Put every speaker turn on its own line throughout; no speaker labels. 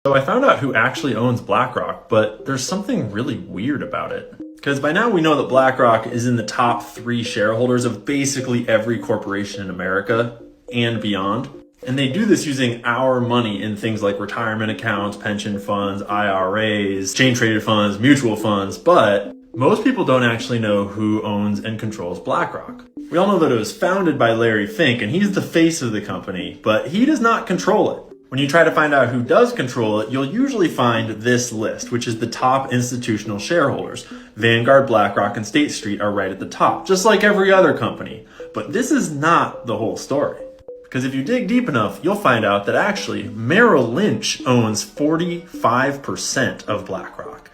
So I found out who actually owns BlackRock, but there's something really weird about it. Because by now we know that BlackRock is in the top 3 shareholders of basically every corporation in America and beyond. And they do this using our money in things like retirement accounts, pension funds, IRAs, exchange traded funds, mutual funds, but most people don't actually know who owns and controls BlackRock. We all know that it was founded by Larry Fink and he's the face of the company, but he does not control it. When you try to find out who does control it, you'll usually find this list, which is the top institutional shareholders. Vanguard, BlackRock, and State Street are right at the top, just like every other company. But this is not the whole story. Because if you dig deep enough, you'll find out that actually Merrill Lynch owns 45% of BlackRock.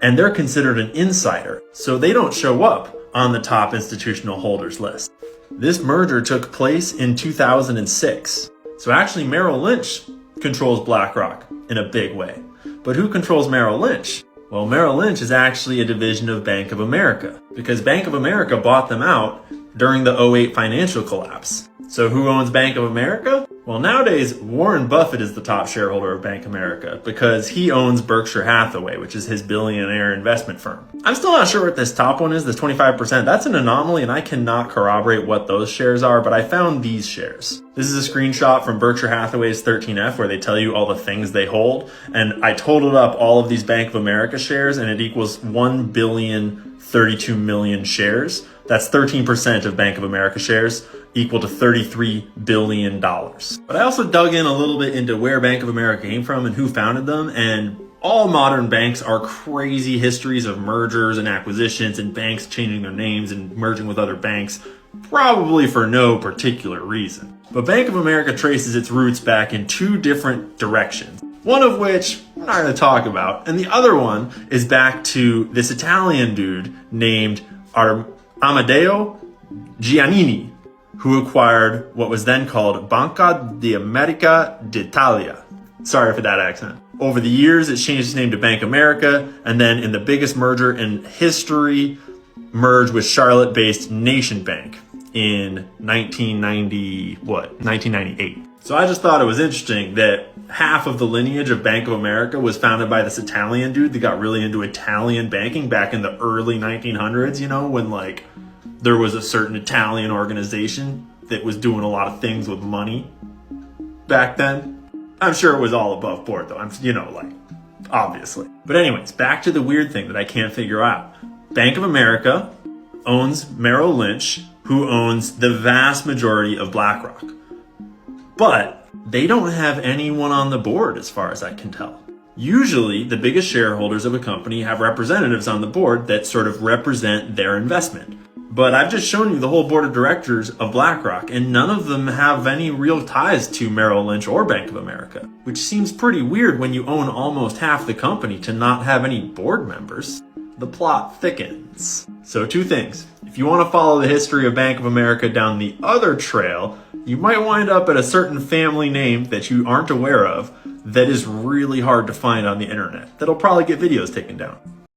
And they're considered an insider, so they don't show up on the top institutional holders list. This merger took place in 2006. So actually Merrill Lynch controls BlackRock in a big way. But who controls Merrill Lynch? Well, Merrill Lynch is actually a division of Bank of America because Bank of America bought them out during the '08 financial collapse. So who owns Bank of America? Well, nowadays, Warren Buffett is the top shareholder of Bank of America because he owns Berkshire Hathaway, which is his billionaire investment firm. I'm still not sure what this top one is, this 25%. That's an anomaly and I cannot corroborate what those shares are, but I found these shares. This is a screenshot from Berkshire Hathaway's 13F where they tell you all the things they hold. And I totaled up all of these Bank of America shares and it equals 1,032,000,000 shares. That's 13% of Bank of America shares, equal to $33 billion. But I also dug in a little bit into where Bank of America came from and who founded them, and all modern banks are crazy histories of mergers and acquisitions and banks changing their names and merging with other banks, probably for no particular reason. But Bank of America traces its roots back in 2 different directions. One of which we're not going to talk about, and the other one is back to this Italian dude named Amedeo Giannini, who acquired what was then called Banca d'America d'Italia. Sorry for that accent. Over the years, it changed its name to Bank America, and then in the biggest merger in history, merged with Charlotte-based Nation Bank in 1998. So I just thought it was interesting that half of the lineage of Bank of America was founded by this Italian dude that got really into Italian banking back in the early 1900s, you know, when like there was a certain Italian organization that was doing a lot of things with money back then. I'm sure it was all above board though, obviously. But anyways, back to the weird thing that I can't figure out. Bank of America owns Merrill Lynch, who owns the vast majority of BlackRock. But they don't have anyone on the board as far as I can tell. Usually, the biggest shareholders of a company have representatives on the board that sort of represent their investment. But I've just shown you the whole board of directors of BlackRock, and none of them have any real ties to Merrill Lynch or Bank of America, which seems pretty weird when you own almost half the company to not have any board members. The plot thickens. So 2 things. If you want to follow the history of Bank of America down the other trail, you might wind up at a certain family name that you aren't aware of that is really hard to find on the internet. That'll probably get videos taken down.